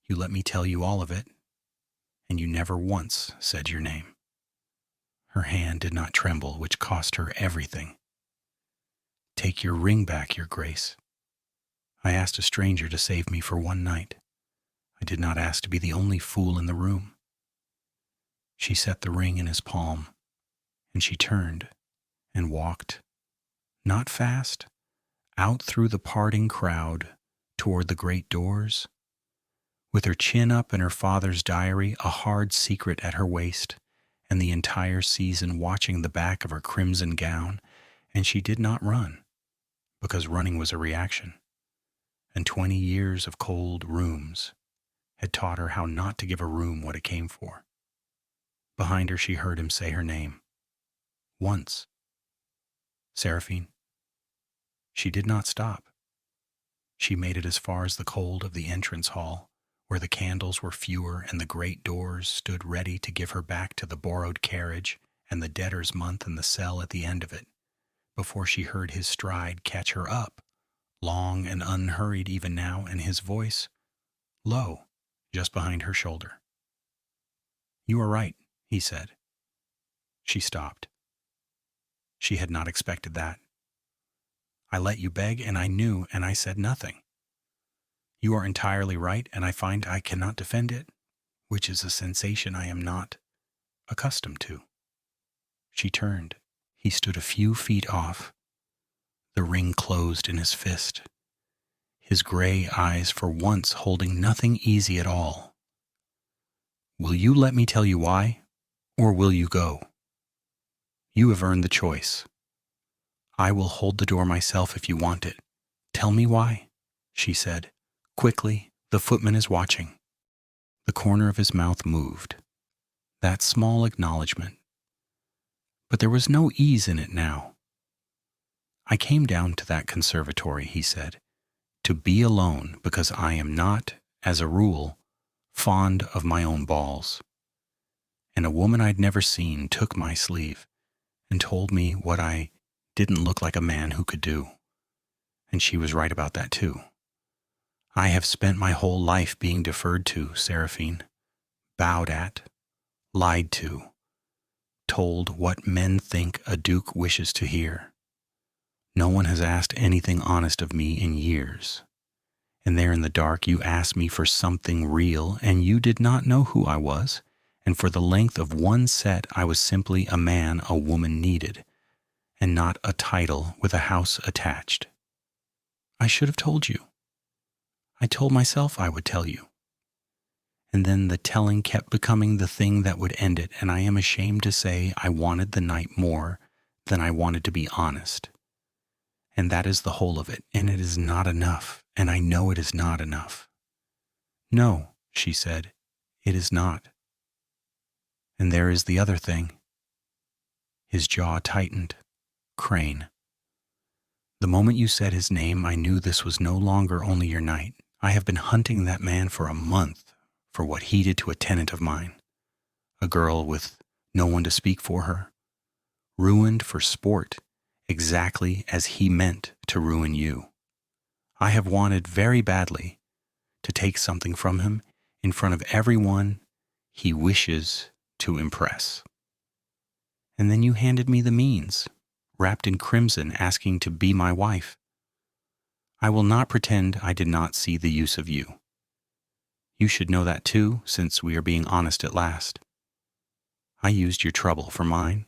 You let me tell you all of it, and you never once said your name. Her hand did not tremble, which cost her everything. Take your ring back, Your Grace. I asked a stranger to save me for one night. I did not ask to be the only fool in the room. She set the ring in his palm, and she turned and walked, not fast, out through the parting crowd toward the great doors, with her chin up and her father's diary, a hard secret at her waist, and the entire season watching the back of her crimson gown, and she did not run, because running was a reaction, and 20 years of cold rooms had taught her how not to give a room what it came for. Behind her she heard him say her name. Once. Seraphine. She did not stop. She made it as far as the cold of the entrance hall, where the candles were fewer and the great doors stood ready to give her back to the borrowed carriage and the debtor's month and the cell at the end of it, before she heard his stride catch her up, long and unhurried even now, and his voice, low, just behind her shoulder. You are right, he said. She stopped. She had not expected that. I let you beg, and I knew, and I said nothing. You are entirely right, and I find I cannot defend it, which is a sensation I am not accustomed to. She turned. He stood a few feet off. The ring closed in his fist, his gray eyes for once holding nothing easy at all. Will you let me tell you why, or will you go? You have earned the choice. I will hold the door myself if you want it. Tell me why, she said. Quickly, the footman is watching. The corner of his mouth moved. That small acknowledgement. But there was no ease in it now. I came down to that conservatory, he said, to be alone because I am not, as a rule, fond of my own balls. And a woman I'd never seen took my sleeve and told me what I didn't look like a man who could do. And she was right about that too. I have spent my whole life being deferred to, Seraphine, bowed at, lied to, told what men think a duke wishes to hear. No one has asked anything honest of me in years. And there in the dark you asked me for something real, and you did not know who I was, and for the length of one set I was simply a man a woman needed, and not a title with a house attached. I should have told you. I told myself I would tell you. And then the telling kept becoming the thing that would end it, and I am ashamed to say I wanted the night more than I wanted to be honest. And that is the whole of it, and it is not enough, and I know it is not enough. No, she said, it is not. And there is the other thing. His jaw tightened. Crane. The moment you said his name, I knew this was no longer only your night. I have been hunting that man for a month for what he did to a tenant of mine. A girl with no one to speak for her. Ruined for sport, exactly as he meant to ruin you. I have wanted very badly to take something from him in front of everyone he wishes to impress. And then you handed me the means, wrapped in crimson, asking to be my wife. I will not pretend I did not see the use of you. You should know that too, since we are being honest at last. I used your trouble for mine.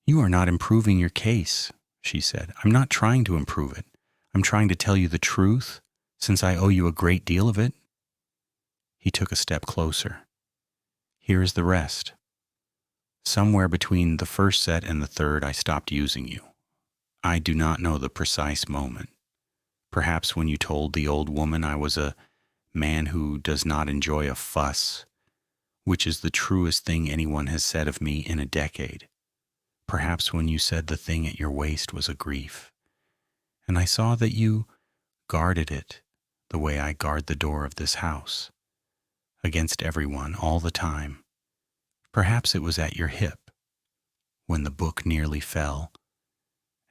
You are not improving your case, she said. I'm not trying to improve it. I'm trying to tell you the truth, since I owe you a great deal of it. He took a step closer. Here is the rest. Somewhere between the first set and the third, I stopped using you. I do not know the precise moment. Perhaps when you told the old woman I was a man who does not enjoy a fuss, which is the truest thing anyone has said of me in a decade. Perhaps when you said the thing at your waist was a grief, and I saw that you guarded it the way I guard the door of this house, against everyone all the time. Perhaps it was at your hip, when the book nearly fell,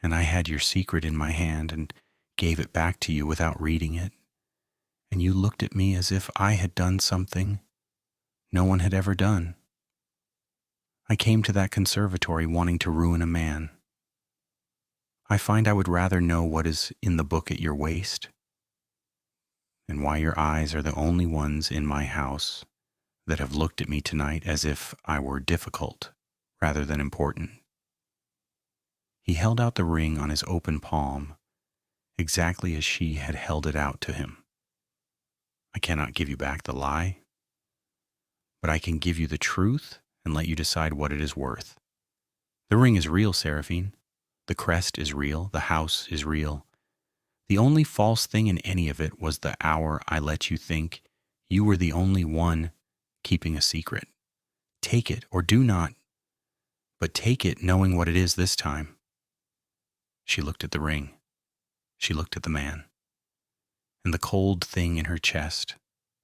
and I had your secret in my hand and gave it back to you without reading it, and you looked at me as if I had done something no one had ever done. I came to that conservatory wanting to ruin a man. I find I would rather know what is in the book at your waist, and why your eyes are the only ones in my house that have looked at me tonight as if I were difficult rather than important. He held out the ring on his open palm, exactly as she had held it out to him. I cannot give you back the lie, but I can give you the truth and let you decide what it is worth. The ring is real, Seraphine. The crest is real. The house is real. The only false thing in any of it was the hour I let you think you were the only one keeping a secret. Take it or do not, but take it knowing what it is this time. She looked at the ring. She looked at the man. And the cold thing in her chest,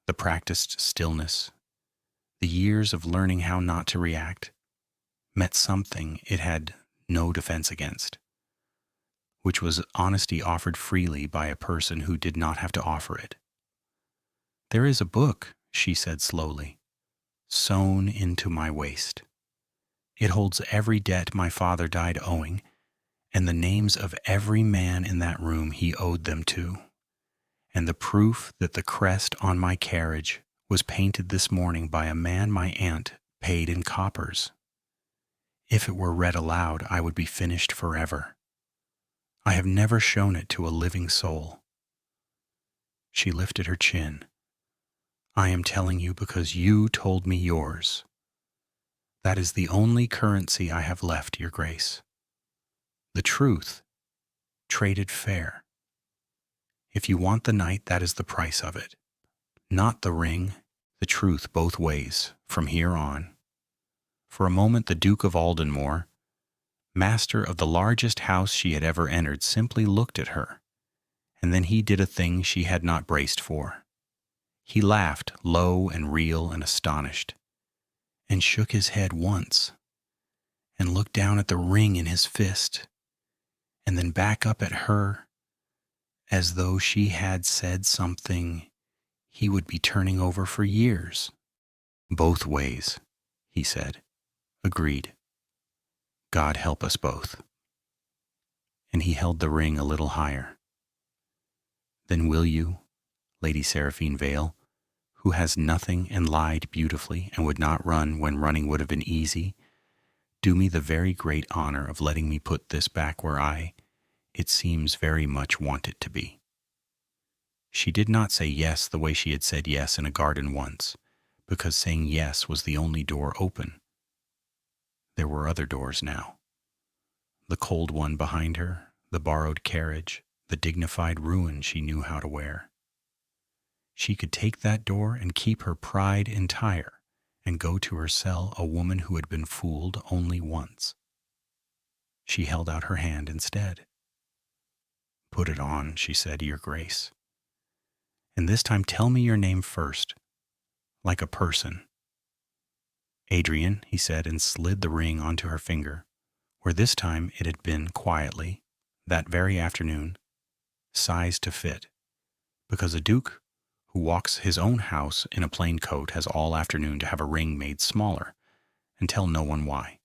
the practiced stillness, the years of learning how not to react, met something it had no defense against, which was honesty offered freely by a person who did not have to offer it. There is a book, she said slowly, sewn into my waist. It holds every debt my father died owing, and the names of every man in that room he owed them to, and the proof that the crest on my carriage was painted this morning by a man my aunt paid in coppers. If it were read aloud, I would be finished forever. I have never shown it to a living soul. She lifted her chin. I am telling you because you told me yours. That is the only currency I have left, Your Grace. The truth, traded fair. If you want the night, that is the price of it. Not the ring, the truth both ways, from here on. For a moment the Duke of Aldenmore, master of the largest house she had ever entered, simply looked at her, and then he did a thing she had not braced for. He laughed, low and real and astonished, and shook his head once, and looked down at the ring in his fist, and then back up at her, as though she had said something he would be turning over for years. Both ways, he said. Agreed. God help us both. And he held the ring a little higher. Then will you, Lady Seraphine Vale, who has nothing and lied beautifully and would not run when running would have been easy, do me the very great honor of letting me put this back where it seems very much want it to be. She did not say yes the way she had said yes in a garden once, because saying yes was the only door open. There were other doors now. The cold one behind her, the borrowed carriage, the dignified ruin she knew how to wear. She could take that door and keep her pride entire and go to her cell a woman who had been fooled only once. She held out her hand instead. "Put it on," she said, "Your Grace. And this time tell me your name first, like a person." "Adrian," he said, and slid the ring onto her finger, where this time it had been quietly, that very afternoon, sized to fit, because a duke who walks his own house in a plain coat has all afternoon to have a ring made smaller, and tell no one why.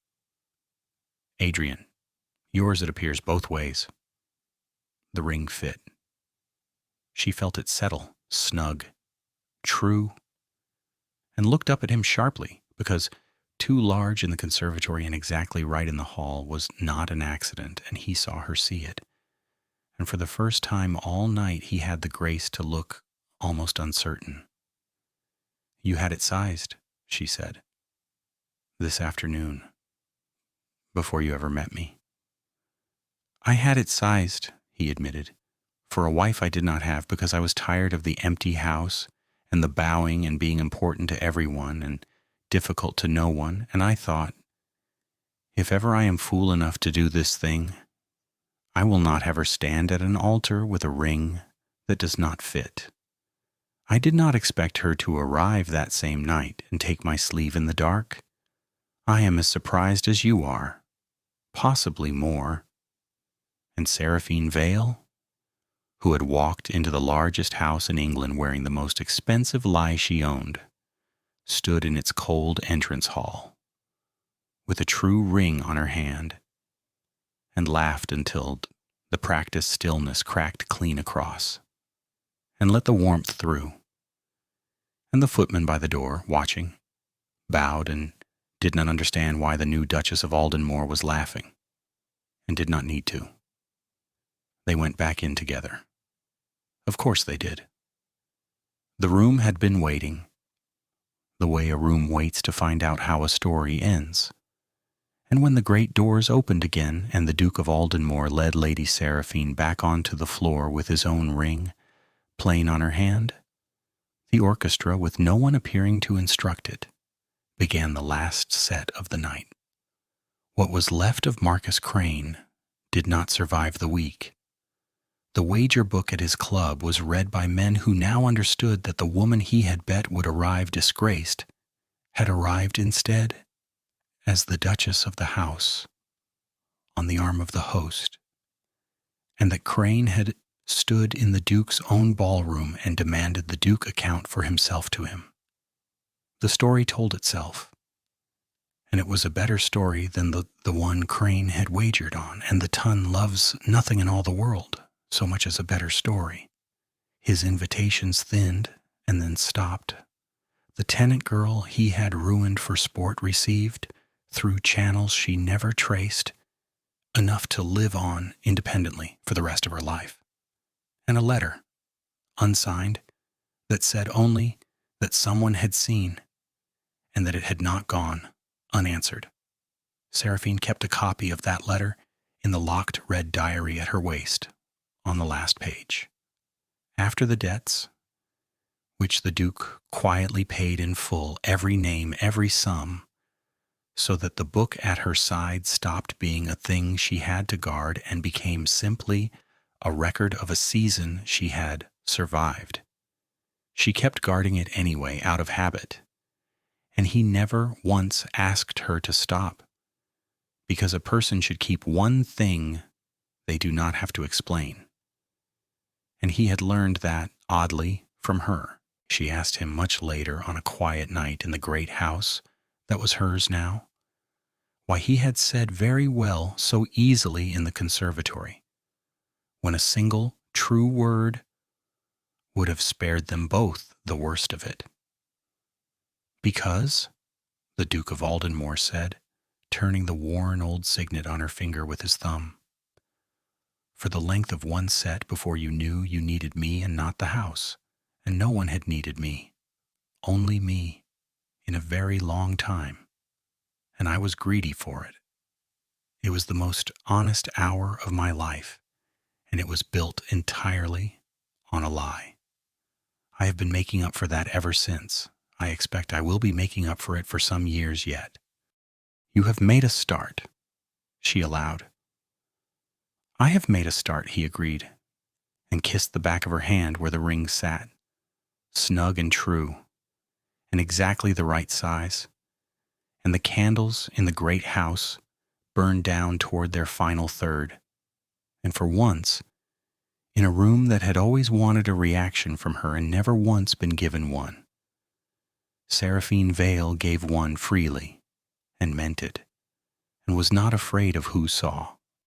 "Adrian, yours, it appears, both ways." The ring fit. She felt it settle, snug, true, and looked up at him sharply, because too large in the conservatory and exactly right in the hall was not an accident, and he saw her see it. And for the first time all night he had the grace to look almost uncertain. "You had it sized," she said, "this afternoon, before you ever met me." "I had it sized," he admitted, "for a wife I did not have, because I was tired of the empty house and the bowing and being important to everyone and difficult to no one, and I thought, if ever I am fool enough to do this thing, I will not have her stand at an altar with a ring that does not fit. I did not expect her to arrive that same night and take my sleeve in the dark. I am as surprised as you are, possibly more." And Seraphine Vale, who had walked into the largest house in England wearing the most expensive lie she owned, stood in its cold entrance hall, with a true ring on her hand, and laughed until the practiced stillness cracked clean across, and let the warmth through. And the footman by the door, watching, bowed and did not understand why the new Duchess of Aldenmore was laughing, and did not need to. They went back in together. Of course they did. The room had been waiting, the way a room waits to find out how a story ends. And when the great doors opened again and the Duke of Aldenmore led Lady Seraphine back onto the floor with his own ring plain on her hand, the orchestra, with no one appearing to instruct it, began the last set of the night. What was left of Marcus Crane did not survive the week. The wager book at his club was read by men who now understood that the woman he had bet would arrive disgraced had arrived instead as the Duchess of the house on the arm of the host, and that Crane had stood in the Duke's own ballroom and demanded the Duke account for himself to him. The story told itself, and it was a better story than the one Crane had wagered on, and the Tun loves nothing in all the world so much as a better story. His invitations thinned and then stopped. The tenant girl he had ruined for sport received, through channels she never traced, enough to live on independently for the rest of her life. And a letter, unsigned, that said only that someone had seen and that it had not gone unanswered. Seraphine kept a copy of that letter in the locked red diary at her waist, on the last page. After the debts, which the Duke quietly paid in full, every name, every sum, so that the book at her side stopped being a thing she had to guard and became simply a record of a season she had survived. She kept guarding it anyway, out of habit, and he never once asked her to stop, because a person should keep one thing they do not have to explain. And he had learned that, oddly, from her. She asked him much later on a quiet night in the great house that was hers now, why he had said very well so easily in the conservatory, when a single true word would have spared them both the worst of it. "Because," the Duke of Aldenmore said, turning the worn old signet on her finger with his thumb, "for the length of one set before you knew you needed me and not the house, and no one had needed me, only me, in a very long time, and I was greedy for it. It was the most honest hour of my life, and it was built entirely on a lie. I have been making up for that ever since. I expect I will be making up for it for some years yet." "You have made a start," she allowed, I have made a start, he agreed, and kissed the back of her hand where the ring sat, snug and true, and exactly the right size, and the candles in the great house burned down toward their final third, and for once, in a room that had always wanted a reaction from her and never once been given one, Seraphine Vale gave one freely, and meant it, and was not afraid of who saw.